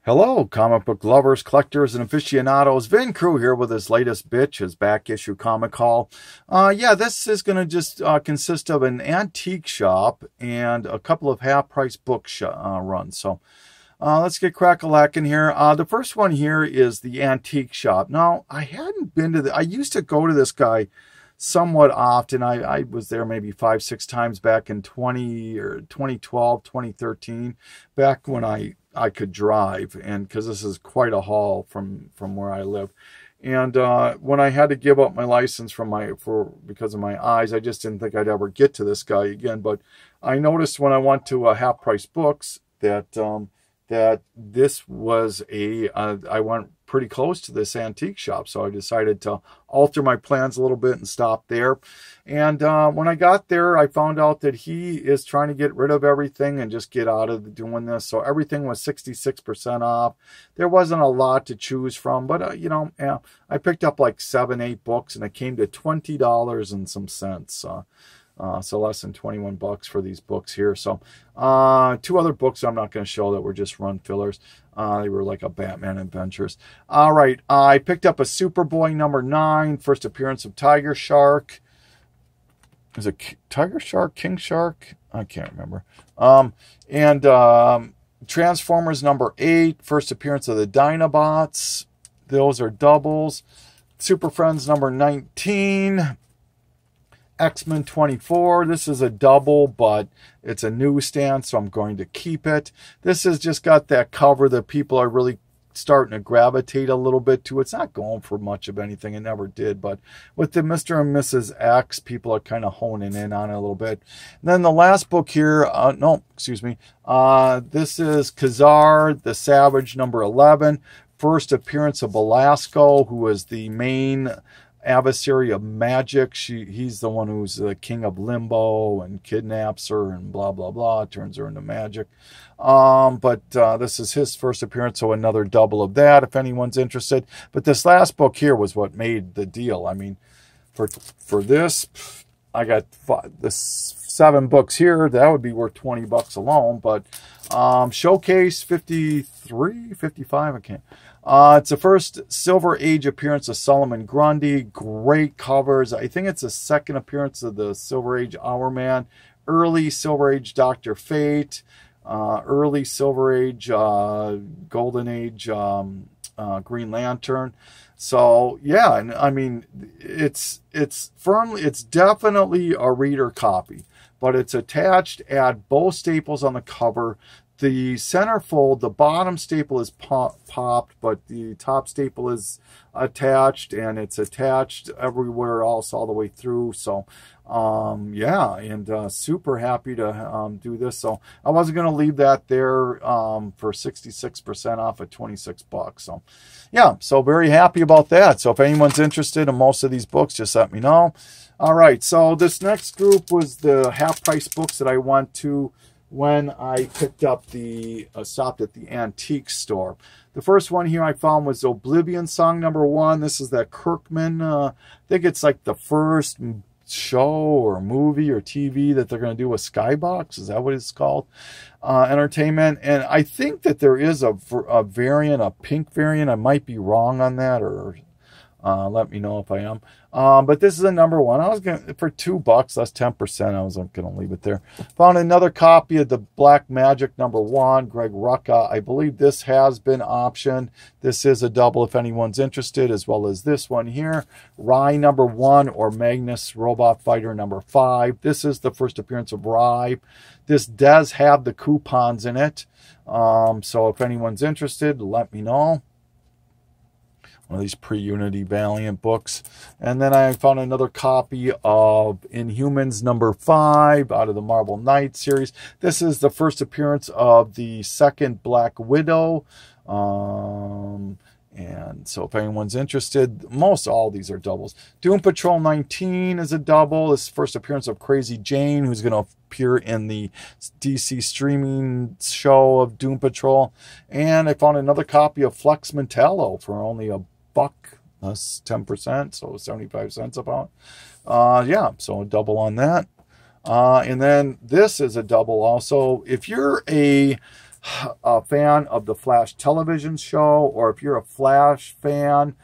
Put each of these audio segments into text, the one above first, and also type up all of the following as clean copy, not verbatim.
Hello, comic book lovers, collectors, and aficionados. Vin Crew here with his latest bitch, his back issue comic haul. Yeah, this is going to just consist of an antique shop and a couple of half-price book runs. So let's get crack-a-lackin' here. The first one here is the antique shop. Now, I hadn't been to I used to go to this guy somewhat often. I was there maybe 5-6 times back in 2012, 2013, back when I could drive, and because this is quite a haul from where I live. And when I had to give up my license because of my eyes, I just didn't think I'd ever get to this guy again. But I noticed when I went to Half Price Books that that this was I went pretty close to this antique shop, so I decided to alter my plans a little bit and stop there. And when I got there, I found out that he is trying to get rid of everything and just get out of doing this. So everything was 66% off. There wasn't a lot to choose from, but I picked up like 7-8 books, and it came to $20 and some cents. So less than 21 bucks for these books here. So two other books I'm not going to show that were just run fillers. They were like a Batman Adventures. All right, I picked up a Superboy number 9, first appearance of Tiger Shark. Is it Tiger Shark, King Shark? I can't remember. And Transformers number 8, first appearance of the Dinobots. Those are doubles. Super Friends number 19. X-Men 24. This is a double, but it's a newsstand, so I'm going to keep it. This has just got that cover that people are really starting to gravitate a little bit to. It's not going for much of anything. It never did, but with the Mr. and Mrs. X, people are kind of honing in on it a little bit. And then the last book here, this is Khazar the Savage number 11, first appearance of Belasco, who was the main adversary of magic. He's the one who's the king of limbo and kidnaps her and blah blah blah, turns her into magic. But this is his first appearance, so another double of that if anyone's interested. But this last book here was what made the deal. I mean, for this, I got the 7 books here. That would be worth 20 bucks alone. But Showcase 53, 55, I can't. It's the first Silver Age appearance of Solomon Grundy. Great covers. I think it's the second appearance of the Silver Age Hourman. Early Silver Age Dr. Fate. Early Silver Age Golden Age Green Lantern. So yeah, and I mean it's definitely a reader copy, but it's attached at both staples on the cover. The centerfold, the bottom staple is popped, but the top staple is attached, and it's attached everywhere else all the way through. So, yeah, and super happy to do this. So I wasn't going to leave that there for 66% off at 26 bucks. So, yeah, so very happy about that. So if anyone's interested in most of these books, just let me know. All right, so this next group was the half-price books that I went to when I picked up stopped at the antique store. The first one here I found was Oblivion Song number 1. This is that Kirkman, I think it's like the first show or movie or TV that they're going to do with Skybox. Is that what it's called? Entertainment. And I think that there is a variant, a pink variant. I might be wrong on that, or let me know if I am. But this is a number 1. I was going for $2, that's 10%. I was going to leave it there. Found another copy of the Black Magic number 1, Greg Rucka. I believe this has been optioned. This is a double if anyone's interested, as well as this one here, Rye number 1, or Magnus Robot Fighter number 5. This is the first appearance of Rye. This does have the coupons in it. So if anyone's interested, let me know. One of these pre-Unity Valiant books. And then I found another copy of Inhumans number 5 out of the Marvel Knight series. This is the first appearance of the second Black Widow. And so if anyone's interested, most all these are doubles. Doom Patrol 19 is a double. This is the first appearance of Crazy Jane, who's going to appear in the DC streaming show of Doom Patrol. And I found another copy of Flex Mentallo for only $1. That's 10%, so 75 cents about. Yeah, so a double on that. And then this is a double also. If you're a a fan of the Flash television show, or if you're a Flash fan,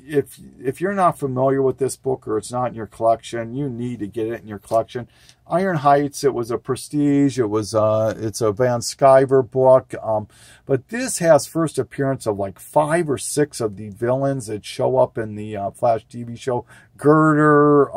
if you're not familiar with this book or it's not in your collection, you need to get it in your collection. Iron Heights, it was a prestige. It's a Van Sciver book. But this has first appearance of like 5 or 6 of the villains that show up in the Flash TV show. Girder,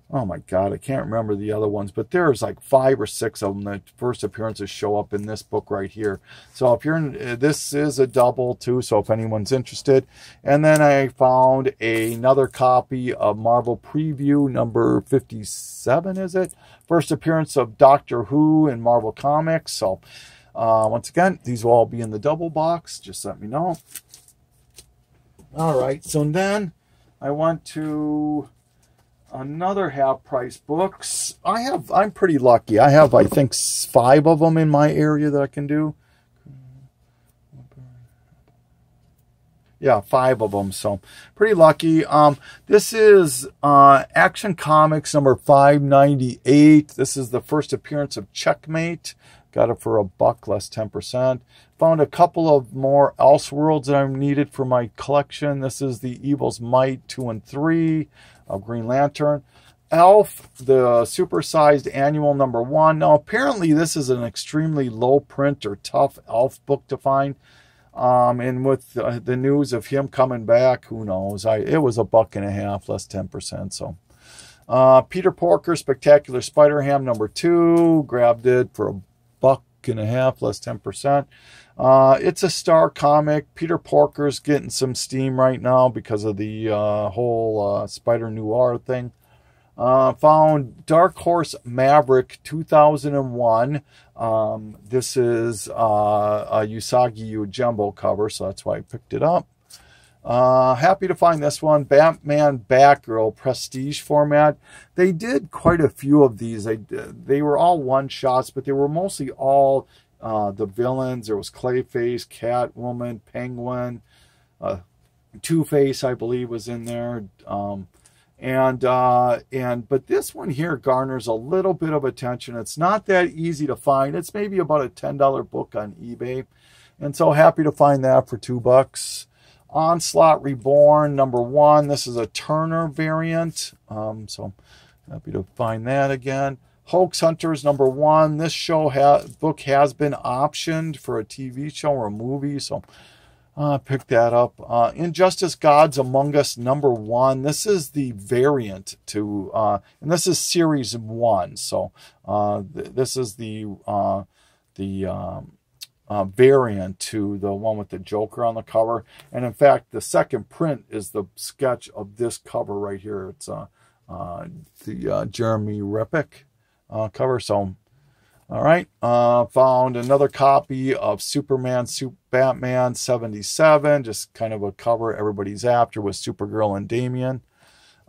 oh my God, I can't remember the other ones, but there's like 5 or 6 of them that first appearances show up in this book right here. So if you're this is a double too, so if anyone's interested. And then I found another copy of Marvel Preview number 57, is it? First appearance of Doctor Who in Marvel Comics. So once again, these will all be in the double box. Just let me know. All right, so then I went to another half-price books. I'm pretty lucky. I have, I think, 5 of them in my area that I can do. Yeah, 5 of them, so pretty lucky. This is Action Comics number 598. This is the first appearance of Checkmate. Got it for $1 less 10%. Found a couple of more Elseworlds that I needed for my collection. This is the Evil's Might 2 and 3 of Green Lantern. Elf, the supersized annual number 1. Now, apparently this is an extremely low print or tough Elf book to find. And with the news of him coming back, who knows? It was $1.50 less 10%. So, Peter Porker, Spectacular Spider-Ham number 2. Grabbed it for $1.50 less 10%. It's a Star comic. Peter Porker's getting some steam right now because of the whole Spider Noir thing. Found Dark Horse Maverick 2001. This is a Usagi Yojimbo cover, so that's why I picked it up. Happy to find this one, Batman Batgirl Prestige format. They did quite a few of these. They were all one-shots, but they were mostly all the villains. There was Clayface, Catwoman, Penguin, Two-Face, I believe, was in there. But this one here garners a little bit of attention. It's not that easy to find. It's maybe about a $10 book on eBay. And so happy to find that for $2. Onslaught Reborn number 1. This is a Turner variant. So happy to find that again. Hoax Hunters number 1. This book has been optioned for a TV show or a movie. So pick that up. Injustice Gods Among Us number 1. This is the variant to, and this is series 1. So this is the variant to the one with the Joker on the cover. And in fact, the second print is the sketch of this cover right here. It's the Jeremy Repick cover. So, all right. Found another copy of Superman, Batman 77. Just kind of a cover everybody's after with Supergirl and Damian.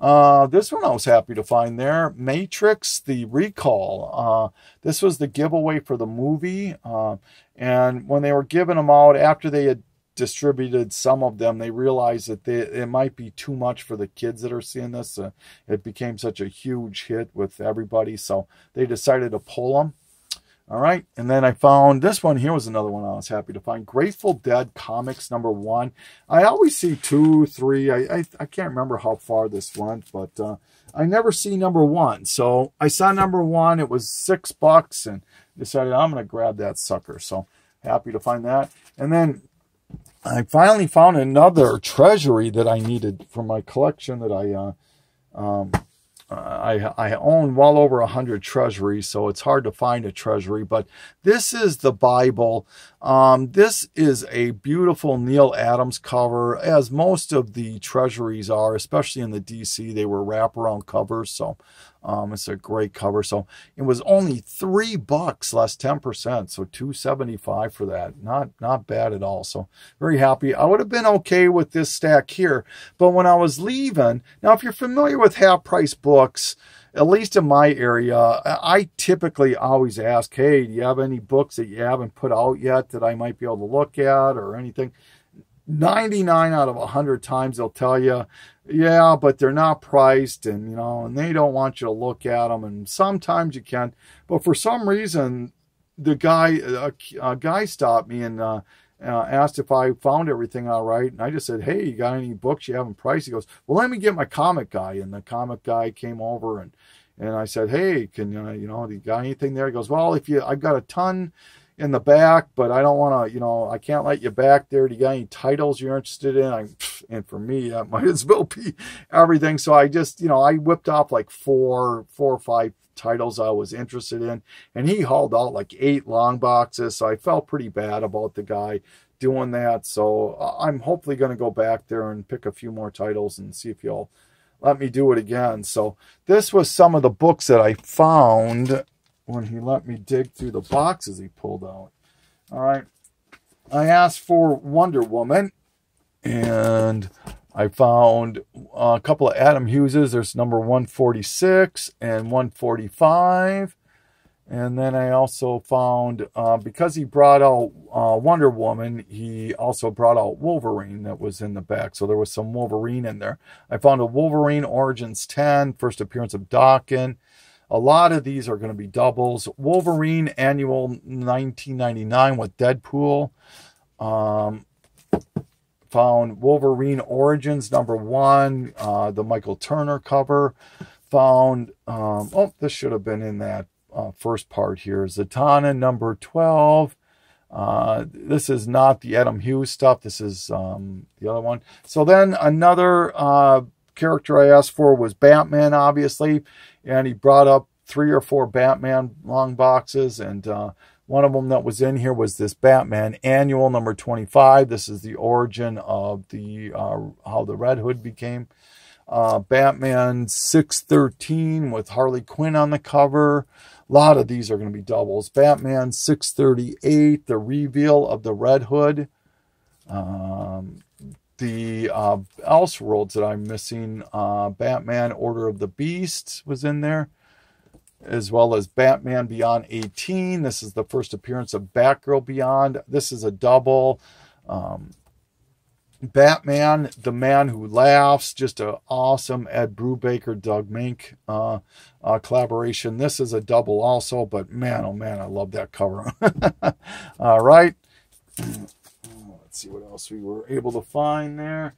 This one I was happy to find there. Matrix, the Recall. This was the giveaway for the movie. And when they were giving them out, after they had distributed some of them, they realized that it might be too much for the kids that are seeing this. It became such a huge hit with everybody, so they decided to pull them. All right, and then I found this one here was another one I was happy to find. Grateful Dead Comics number 1. I always see 2, 3. I can't remember how far this went, but I never see number 1. So I saw number 1. It was $6 and decided I'm going to grab that sucker. So happy to find that. And then I finally found another treasury that I needed for my collection that I own well over 100 treasuries, so it's hard to find a treasury, but this is the Bible. This is a beautiful Neil Adams cover, as most of the treasuries are, especially in the DC. They were wraparound covers, so it's a great cover. So it was only $3 less 10%, so $2.75 for that. Not bad at all. So very happy. I would have been okay with this stack here, but when I was leaving, now if you're familiar with half-price books, at least in my area, I typically always ask, hey, do you have any books that you haven't put out yet that I might be able to look at or anything? 99 out of 100 times they'll tell you, yeah, but they're not priced, and and they don't want you to look at them, and sometimes you can, but for some reason the guy, a guy stopped me and asked if I found everything all right. And I just said, hey, you got any books you haven't priced? He goes, well, let me get my comic guy. And the comic guy came over and I said, hey, can you know, you got anything there? He goes, well, I've got a ton in the back, but I don't want to, you know, I can't let you back there. Do you got any titles you're interested in? And for me, that might as well be everything. So I just, you know, I whipped off like four or five titles I was interested in, and he hauled out like 8 long boxes. So I felt pretty bad about the guy doing that. So I'm hopefully going to go back there and pick a few more titles and see if he'll let me do it again. So this was some of the books that I found when he let me dig through the boxes he pulled out. All right. I asked for Wonder Woman, and I found a couple of Adam Hugheses. There's number 146 and 145. And then I also found, because he brought out Wonder Woman, he also brought out Wolverine that was in the back. So there was some Wolverine in there. I found a Wolverine Origins 10, first appearance of Dawkins. A lot of these are going to be doubles. Wolverine Annual 1999 with Deadpool. Found Wolverine Origins number 1, the Michael Turner cover. Found, oh, this should have been in that first part here. Zatanna number 12. This is not the Adam Hughes stuff. This is the other one. So then another character I asked for was Batman, obviously, and he brought up 3 or 4 Batman long boxes, and one of them that was in here was this Batman Annual number 25. This is the origin of the how the Red Hood became. Batman 613 with Harley Quinn on the cover. A lot of these are going to be doubles. Batman 638, the reveal of the Red Hood. The Elseworlds that I'm missing, Batman Order of the Beast was in there, as well as Batman Beyond 18. This is the first appearance of Batgirl Beyond. This is a double. Batman, The Man Who Laughs, just an awesome Ed Brubaker, Doug Mink collaboration. This is a double also, but man, oh man, I love that cover. All right. Let's see what else we were able to find there.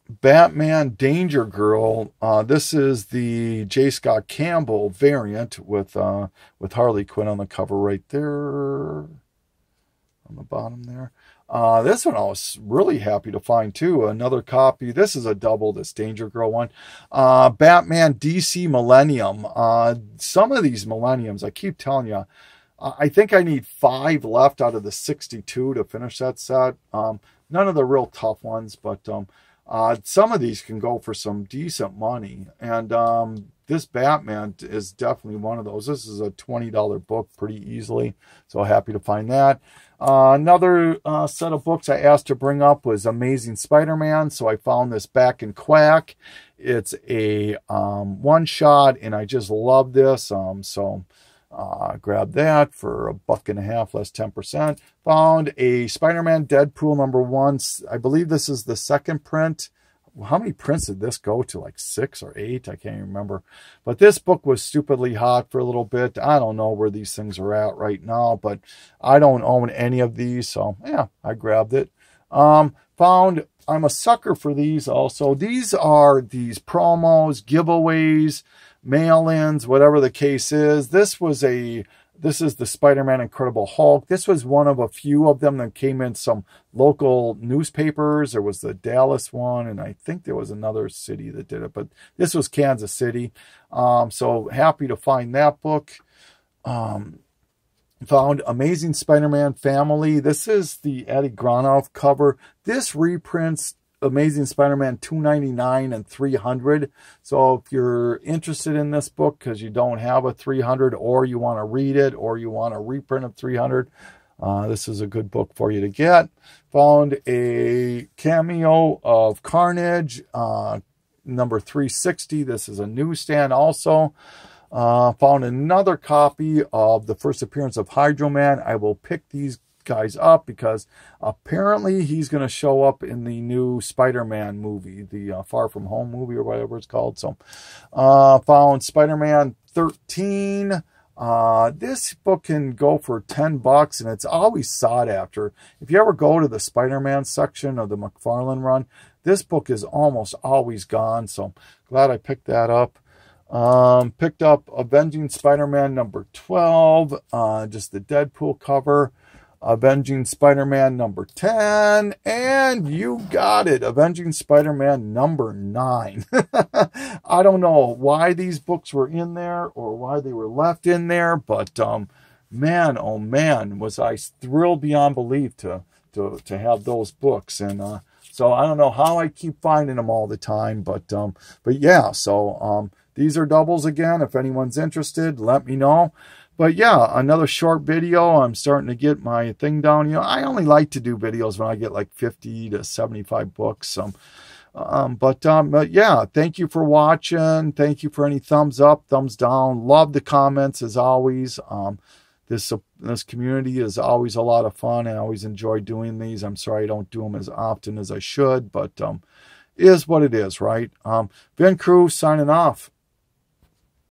Batman Danger Girl. This is the J. Scott Campbell variant with Harley Quinn on the cover right there on the bottom there. This one I was really happy to find too. Another copy. This is a double, this Danger Girl one. Batman DC Millennium. Some of these Millenniums, I keep telling you, I think I need 5 left out of the 62 to finish that set. None of the real tough ones, but some of these can go for some decent money. And this Batman is definitely one of those. This is a $20 book pretty easily. So happy to find that. Another set of books I asked to bring up was Amazing Spider-Man. So I found this Back in Quack. It's a one-shot, and I just love this. Grabbed that for $1.50 less 10%. Found a Spider-Man Deadpool number 1. I believe this is the second print. How many prints did this go to? Like 6 or 8? I can't even remember. But this book was stupidly hot for a little bit. I don't know where these things are at right now, but I don't own any of these. So yeah, I grabbed it. Found, I'm a sucker for these also. These are these promos, giveaways, mail-ins, whatever the case is. This is the Spider-Man Incredible Hulk. This was one of a few of them that came in some local newspapers. There was the Dallas one, and I think there was another city that did it, but this was Kansas City. So happy to find that book. Found Amazing Spider-Man Family. This is the Eddie Granoff cover. This reprints Amazing Spider-Man 299 and 300. So if you're interested in this book because you don't have a 300, or you want to read it, or you want a reprint of 300, this is a good book for you to get. Found a cameo of Carnage, number 360. This is a newsstand also. Found another copy of the first appearance of Hydro Man. I will pick these guys up because apparently he's going to show up in the new Spider-Man movie, the Far From Home movie or whatever it's called. So found Spider-Man 13. This book can go for $10 and it's always sought after. If you ever go to the Spider-Man section of the McFarlane run, this book is almost always gone. So glad I picked that up. Picked up Avenging Spider-Man number 12, just the Deadpool cover. Avenging Spider-Man number 10, and you got it, Avenging Spider-Man number 9. I don't know why these books were in there or why they were left in there, but man, oh man, was I thrilled beyond belief to have those books. And so I don't know how I keep finding them all the time, but yeah, so these are doubles again. If anyone's interested, let me know. But yeah, another short video. I'm starting to get my thing down. You know, I only like to do videos when I get like 50 to 75 books. But yeah, thank you for watching. Thank you for any thumbs up, thumbs down. Love the comments as always. This community is always a lot of fun. I always enjoy doing these. I'm sorry I don't do them as often as I should, but is what it is, right? Vin Crew signing off.